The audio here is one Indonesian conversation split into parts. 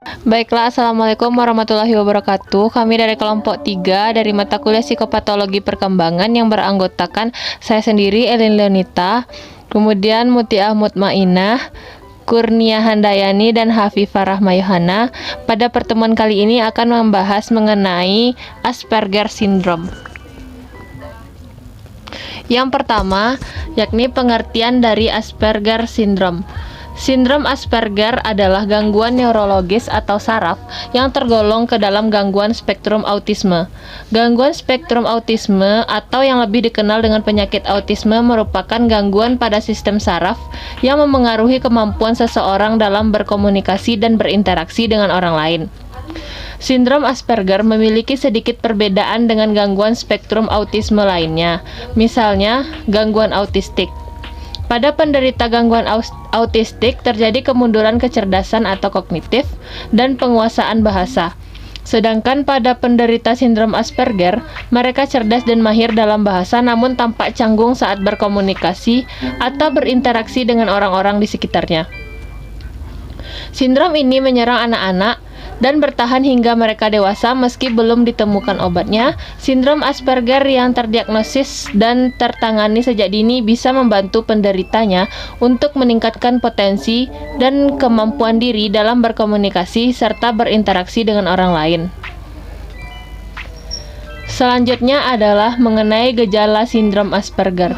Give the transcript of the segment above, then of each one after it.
Baiklah, Assalamualaikum warahmatullahi wabarakatuh. Kami dari kelompok 3 dari mata kuliah Psikopatologi Perkembangan yang beranggotakan saya sendiri, Elin Leonita, kemudian Mutiah Mutmainah, Kurnia Handayani, dan Hafifah Rahmayuhana. Pada pertemuan kali ini akan membahas mengenai Asperger Syndrome. Yang pertama, yakni pengertian dari Asperger Syndrome. Sindrom Asperger adalah gangguan neurologis atau saraf yang tergolong ke dalam gangguan spektrum autisme. Gangguan spektrum autisme atau yang lebih dikenal dengan penyakit autisme merupakan gangguan pada sistem saraf yang memengaruhi kemampuan seseorang dalam berkomunikasi dan berinteraksi dengan orang lain. Sindrom Asperger memiliki sedikit perbedaan dengan gangguan spektrum autisme lainnya, misalnya gangguan autistik. Pada penderita gangguan autistik terjadi kemunduran kecerdasan atau kognitif dan penguasaan bahasa. Sedangkan pada penderita sindrom Asperger, mereka cerdas dan mahir dalam bahasa namun tampak canggung saat berkomunikasi atau berinteraksi dengan orang-orang di sekitarnya. Sindrom ini menyerang anak-anak dan bertahan hingga mereka dewasa meski belum ditemukan obatnya. Sindrom Asperger yang terdiagnosis dan tertangani sejak dini bisa membantu penderitanya untuk meningkatkan potensi dan kemampuan diri dalam berkomunikasi serta berinteraksi dengan orang lain. Selanjutnya adalah mengenai gejala sindrom Asperger.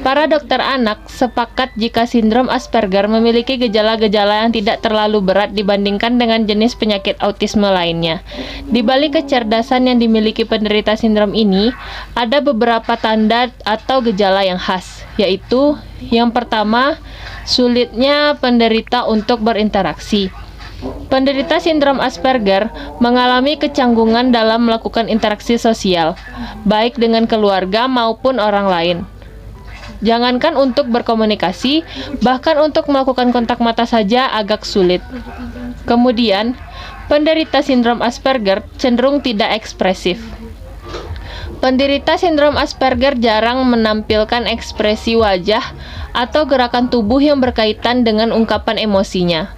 Para dokter anak sepakat jika sindrom Asperger memiliki gejala-gejala yang tidak terlalu berat dibandingkan dengan jenis penyakit autisme lainnya. Di balik kecerdasan yang dimiliki penderita sindrom ini, ada beberapa tanda atau gejala yang khas, yaitu yang pertama, sulitnya penderita untuk berinteraksi. Penderita sindrom Asperger mengalami kecanggungan dalam melakukan interaksi sosial, baik dengan keluarga maupun orang lain. Jangankan untuk berkomunikasi, bahkan untuk melakukan kontak mata saja agak sulit. Kemudian, penderita sindrom Asperger cenderung tidak ekspresif. Penderita sindrom Asperger jarang menampilkan ekspresi wajah atau gerakan tubuh yang berkaitan dengan ungkapan emosinya.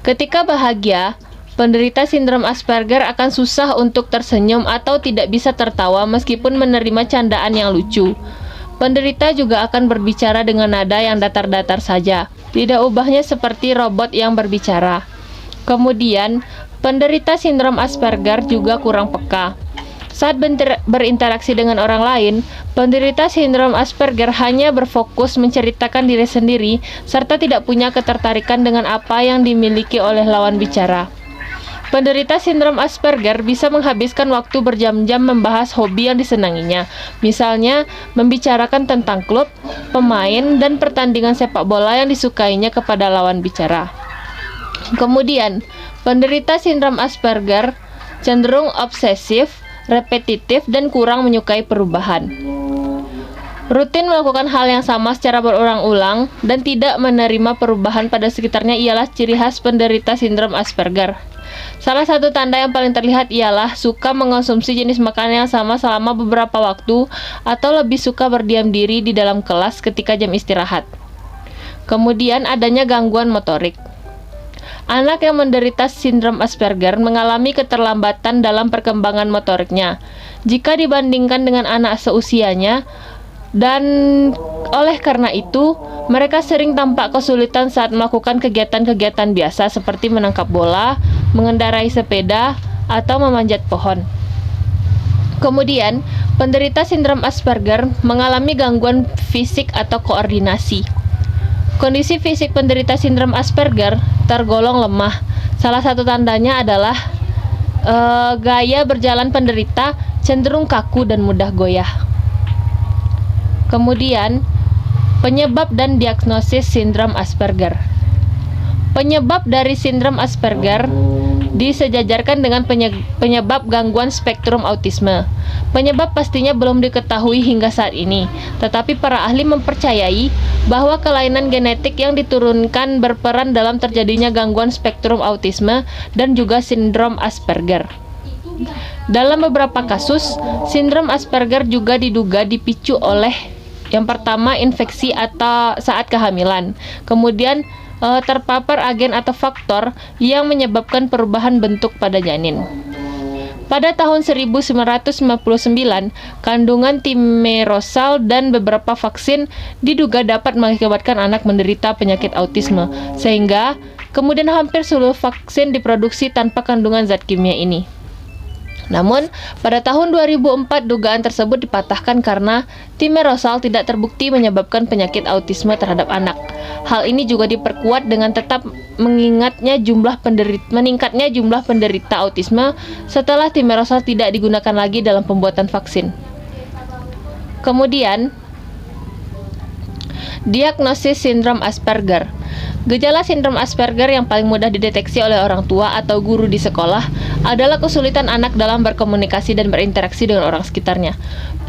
Ketika bahagia, penderita sindrom Asperger akan susah untuk tersenyum atau tidak bisa tertawa meskipun menerima candaan yang lucu. Penderita juga akan berbicara dengan nada yang datar-datar saja, tidak ubahnya seperti robot yang berbicara. Kemudian, penderita sindrom Asperger juga kurang peka. Saat berinteraksi dengan orang lain, penderita sindrom Asperger hanya berfokus menceritakan diri sendiri, serta tidak punya ketertarikan dengan apa yang dimiliki oleh lawan bicara. Penderita sindrom Asperger bisa menghabiskan waktu berjam-jam membahas hobi yang disenanginya, misalnya membicarakan tentang klub, pemain, dan pertandingan sepak bola yang disukainya kepada lawan bicara. Kemudian, penderita sindrom Asperger cenderung obsesif, repetitif, dan kurang menyukai perubahan. Rutin melakukan hal yang sama secara berulang-ulang dan tidak menerima perubahan pada sekitarnya ialah ciri khas penderita sindrom Asperger. Salah satu tanda yang paling terlihat ialah suka mengonsumsi jenis makanan yang sama selama beberapa waktu atau lebih suka berdiam diri di dalam kelas ketika jam istirahat. Kemudian adanya gangguan motorik. Anak yang menderita sindrom Asperger mengalami keterlambatan dalam perkembangan motoriknya jika dibandingkan dengan anak seusianya, dan oleh karena itu mereka sering tampak kesulitan saat melakukan kegiatan-kegiatan biasa seperti menangkap bola, mengendarai sepeda, atau memanjat pohon. Kemudian, penderita sindrom Asperger mengalami gangguan fisik atau koordinasi. Kondisi fisik penderita sindrom Asperger tergolong lemah. Salah satu tandanya adalah gaya berjalan penderita cenderung kaku dan mudah goyah. Kemudian, penyebab dan diagnosis sindrom Asperger. Penyebab dari sindrom Asperger disejajarkan dengan penyebab gangguan spektrum autisme. Penyebab pastinya belum diketahui hingga saat ini, tetapi para ahli mempercayai bahwa kelainan genetik yang diturunkan berperan dalam terjadinya gangguan spektrum autisme dan juga sindrom Asperger. Dalam beberapa kasus, sindrom Asperger juga diduga dipicu oleh yang pertama infeksi atau saat kehamilan, kemudian terpapar agen atau faktor yang menyebabkan perubahan bentuk pada janin. Pada tahun 1999, kandungan thimerosal dan beberapa vaksin diduga dapat mengakibatkan anak menderita penyakit autisme, sehingga kemudian hampir seluruh vaksin diproduksi tanpa kandungan zat kimia ini. Namun, pada tahun 2004 dugaan tersebut dipatahkan karena thimerosal tidak terbukti menyebabkan penyakit autisme terhadap anak. Hal ini juga diperkuat dengan tetap meningkatnya jumlah penderita autisme setelah thimerosal tidak digunakan lagi dalam pembuatan vaksin. Kemudian, diagnosis sindrom Asperger. Gejala sindrom Asperger yang paling mudah dideteksi oleh orang tua atau guru di sekolah adalah kesulitan anak dalam berkomunikasi dan berinteraksi dengan orang sekitarnya.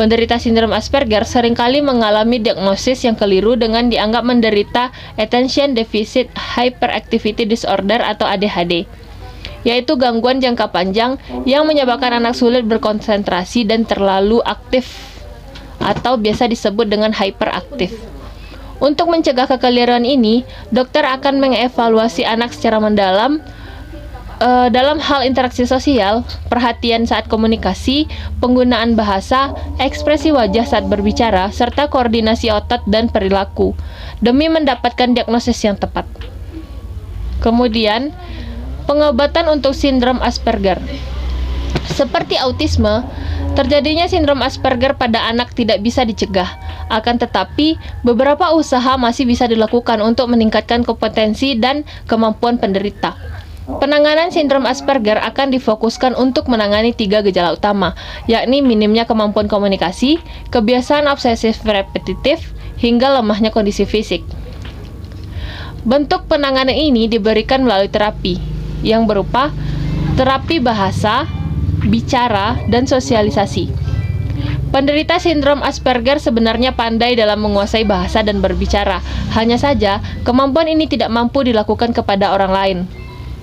Penderita sindrom Asperger seringkali mengalami diagnosis yang keliru dengan dianggap menderita Attention Deficit Hyperactivity Disorder atau ADHD, yaitu gangguan jangka panjang yang menyebabkan anak sulit berkonsentrasi dan terlalu aktif atau biasa disebut dengan hyperaktif. Untuk mencegah kekeliruan ini, dokter akan mengevaluasi anak secara mendalam dalam hal interaksi sosial, perhatian saat komunikasi, penggunaan bahasa, ekspresi wajah saat berbicara, serta koordinasi otot dan perilaku, demi mendapatkan diagnosis yang tepat. Kemudian, pengobatan untuk sindrom Asperger. Seperti autisme, terjadinya sindrom Asperger pada anak tidak bisa dicegah. Akan tetapi, beberapa usaha masih bisa dilakukan untuk meningkatkan kompetensi dan kemampuan penderita. Penanganan sindrom Asperger akan difokuskan untuk menangani 3 gejala utama, yakni minimnya kemampuan komunikasi, kebiasaan obsesif repetitif, hingga lemahnya kondisi fisik. Bentuk penanganan ini diberikan melalui terapi, yang berupa terapi bahasa, bicara, dan sosialisasi. Penderita sindrom Asperger sebenarnya pandai dalam menguasai bahasa dan berbicara. Hanya saja, kemampuan ini tidak mampu dilakukan kepada orang lain.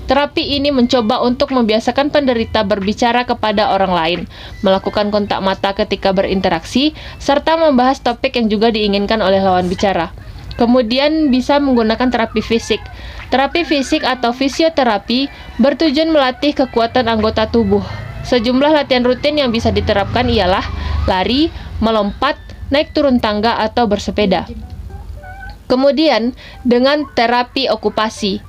Terapi ini mencoba untuk membiasakan penderita berbicara kepada orang lain, melakukan kontak mata ketika berinteraksi, serta membahas topik yang juga diinginkan oleh lawan bicara. Kemudian bisa menggunakan terapi fisik. Terapi fisik atau fisioterapi bertujuan melatih kekuatan anggota tubuh. Sejumlah latihan rutin yang bisa diterapkan ialah lari, melompat, naik turun tangga, atau bersepeda. Kemudian, dengan terapi okupasi.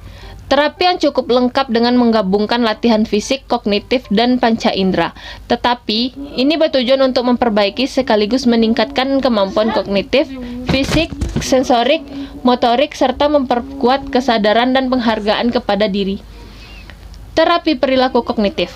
Terapi yang cukup lengkap dengan menggabungkan latihan fisik, kognitif, dan panca indera. Tetapi, ini bertujuan untuk memperbaiki sekaligus meningkatkan kemampuan kognitif, fisik, sensorik, motorik, serta memperkuat kesadaran dan penghargaan kepada diri. Terapi perilaku kognitif.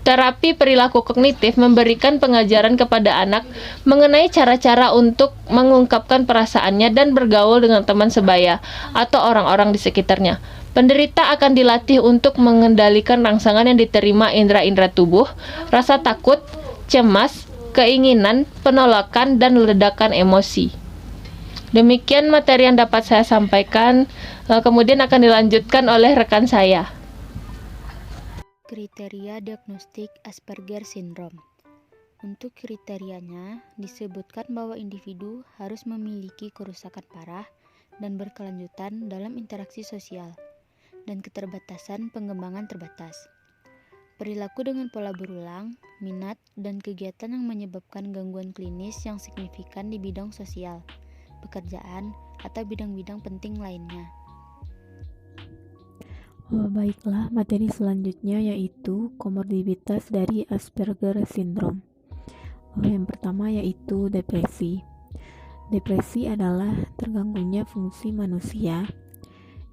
Terapi perilaku kognitif memberikan pengajaran kepada anak mengenai cara-cara untuk mengungkapkan perasaannya dan bergaul dengan teman sebaya atau orang-orang di sekitarnya. Penderita akan dilatih untuk mengendalikan rangsangan yang diterima indera-indera tubuh, rasa takut, cemas, keinginan, penolakan, dan ledakan emosi. Demikian materi yang dapat saya sampaikan, kemudian akan dilanjutkan oleh rekan saya. Kriteria diagnostik Asperger Syndrome. Untuk kriterianya, disebutkan bahwa individu harus memiliki kerusakan parah dan berkelanjutan dalam interaksi sosial, dan keterbatasan pengembangan terbatas. Perilaku dengan pola berulang, minat, dan kegiatan yang menyebabkan gangguan klinis yang signifikan di bidang sosial, pekerjaan, atau bidang-bidang penting lainnya. Baiklah, materi selanjutnya yaitu komorbiditas dari Asperger Syndrome. Yang pertama yaitu depresi. Depresi adalah terganggunya fungsi manusia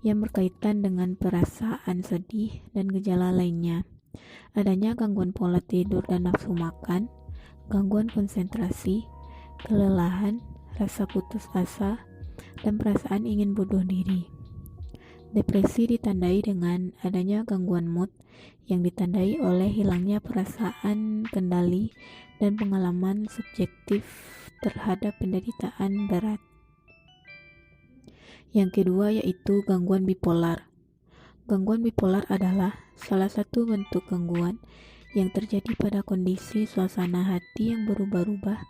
yang berkaitan dengan perasaan sedih dan gejala lainnya. Adanya gangguan pola tidur dan nafsu makan, gangguan konsentrasi, kelelahan, rasa putus asa, dan perasaan ingin bunuh diri. Depresi ditandai dengan adanya gangguan mood yang ditandai oleh hilangnya perasaan kendali dan pengalaman subjektif terhadap penderitaan berat. Yang kedua yaitu gangguan bipolar. Gangguan bipolar adalah salah satu bentuk gangguan yang terjadi pada kondisi suasana hati yang berubah-ubah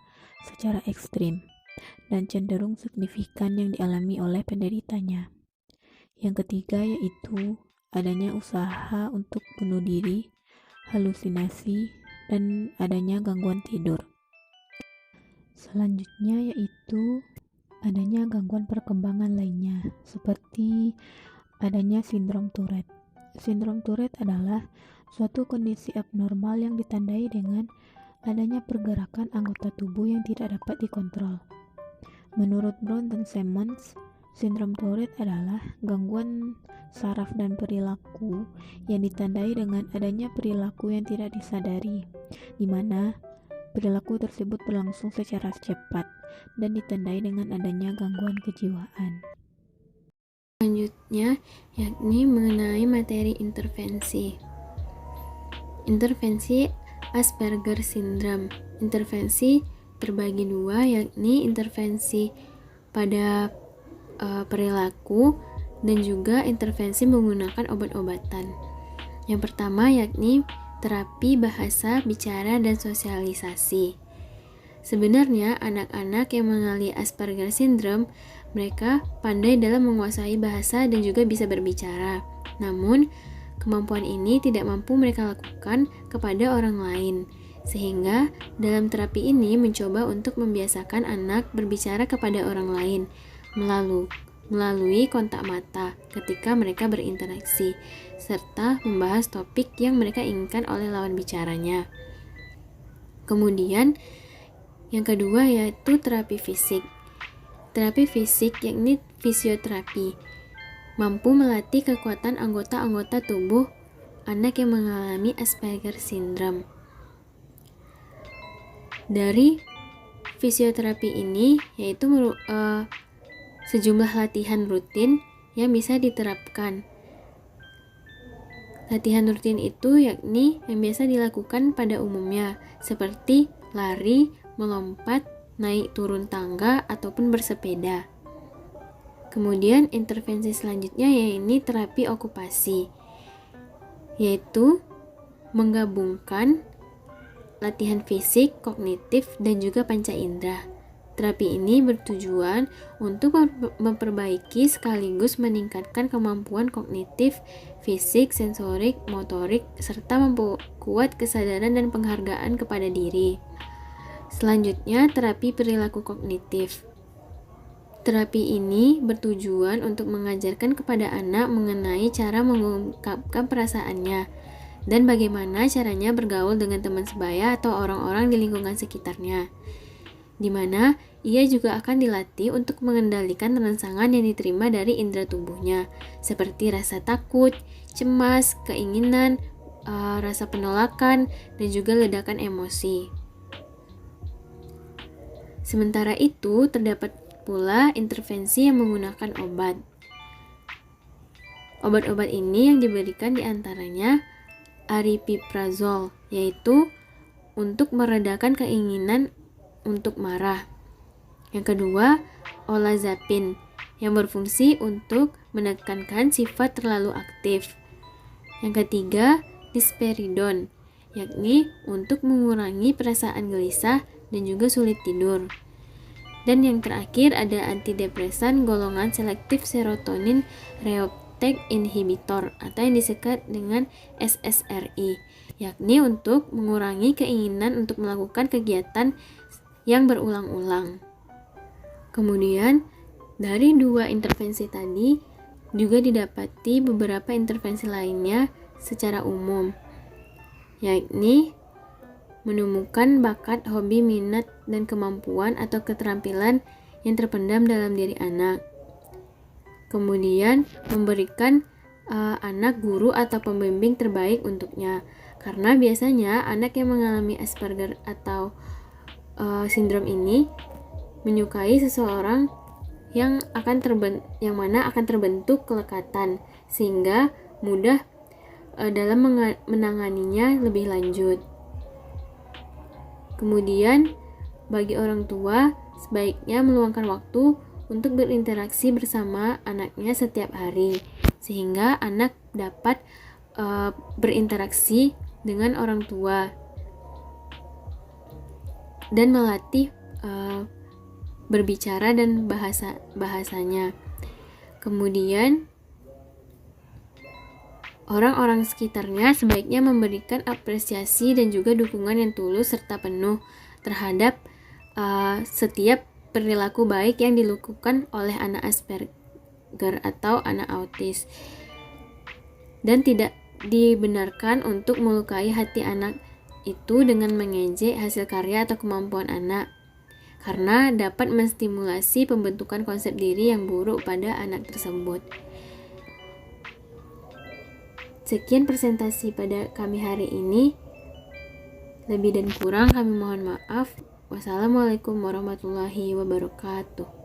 secara ekstrim dan cenderung signifikan yang dialami oleh penderitanya. Yang ketiga yaitu adanya usaha untuk bunuh diri, halusinasi, dan adanya gangguan tidur. Selanjutnya yaitu adanya gangguan perkembangan lainnya, seperti adanya sindrom Tourette. Sindrom Tourette adalah suatu kondisi abnormal yang ditandai dengan adanya pergerakan anggota tubuh yang tidak dapat dikontrol. Menurut Brown dan Simmons, sindrom Tourette adalah gangguan saraf dan perilaku yang ditandai dengan adanya perilaku yang tidak disadari, di mana perilaku tersebut berlangsung secara cepat dan ditandai dengan adanya gangguan kejiwaan. Selanjutnya, yakni mengenai materi intervensi. Intervensi Asperger Syndrome. Intervensi terbagi dua, yakni intervensi pada perilaku dan juga intervensi menggunakan obat-obatan. Yang pertama yakni terapi bahasa, bicara, dan sosialisasi. Sebenarnya anak-anak yang mengalami Asperger Syndrome, mereka pandai dalam menguasai bahasa dan juga bisa berbicara. Namun, kemampuan ini tidak mampu mereka lakukan kepada orang lain. Sehingga, dalam terapi ini mencoba untuk membiasakan anak berbicara kepada orang lain melalui kontak mata ketika mereka berinteraksi, serta membahas topik yang mereka inginkan oleh lawan bicaranya. Kemudian, yang kedua yaitu terapi fisik. Terapi fisik yakni fisioterapi, mampu melatih kekuatan anggota-anggota tubuh anak yang mengalami Asperger Syndrome. Dari fisioterapi ini yaitu sejumlah latihan rutin yang bisa diterapkan. Latihan rutin itu yakni yang biasa dilakukan pada umumnya, seperti lari, melompat, naik turun tangga, ataupun bersepeda. Kemudian intervensi selanjutnya yaitu terapi okupasi, yaitu menggabungkan latihan fisik, kognitif, dan juga panca indera. Terapi ini bertujuan untuk memperbaiki sekaligus meningkatkan kemampuan kognitif, fisik, sensorik, motorik, serta memperkuat kesadaran dan penghargaan kepada diri. Selanjutnya, terapi perilaku kognitif. Terapi ini bertujuan untuk mengajarkan kepada anak mengenai cara mengungkapkan perasaannya dan bagaimana caranya bergaul dengan teman sebaya atau orang-orang di lingkungan sekitarnya, di mana ia juga akan dilatih untuk mengendalikan rangsangan yang diterima dari indera tubuhnya, seperti rasa takut, cemas, keinginan, rasa penolakan, dan juga ledakan emosi. Sementara itu, terdapat pula intervensi yang menggunakan obat. Obat-obat ini yang diberikan diantaranya aripiprazol, yaitu untuk meredakan keinginan untuk marah. Yang kedua, olazapin, yang berfungsi untuk menekankan sifat terlalu aktif. Yang ketiga, risperidon, yakni untuk mengurangi perasaan gelisah dan juga sulit tidur. Dan yang terakhir ada antidepresan golongan selektif serotonin reuptake inhibitor atau yang disingkat dengan SSRI, yakni untuk mengurangi keinginan untuk melakukan kegiatan yang berulang-ulang. Kemudian, dari dua intervensi tadi juga didapati beberapa intervensi lainnya secara umum, yakni menemukan bakat, hobi, minat, dan kemampuan atau keterampilan yang terpendam dalam diri anak. Kemudian, memberikan anak guru atau pembimbing terbaik untuknya. Karena biasanya anak yang mengalami Asperger atau sindrom ini menyukai seseorang yang mana akan terbentuk kelekatan, sehingga mudah dalam menanganinya lebih lanjut. Kemudian, bagi orang tua, sebaiknya meluangkan waktu untuk berinteraksi bersama anaknya setiap hari, sehingga anak dapat berinteraksi dengan orang tua dan melatih berbicara dan bahasanya. Kemudian, Orang-orang sekitarnya sebaiknya memberikan apresiasi dan juga dukungan yang tulus serta penuh terhadap setiap perilaku baik yang dilakukan oleh anak Asperger atau anak autis. Dan tidak dibenarkan untuk melukai hati anak itu dengan mengejek hasil karya atau kemampuan anak, karena dapat menstimulasi pembentukan konsep diri yang buruk pada anak tersebut. Sekian presentasi pada kami hari ini. Lebih dan kurang kami mohon maaf. Wassalamualaikum warahmatullahi wabarakatuh.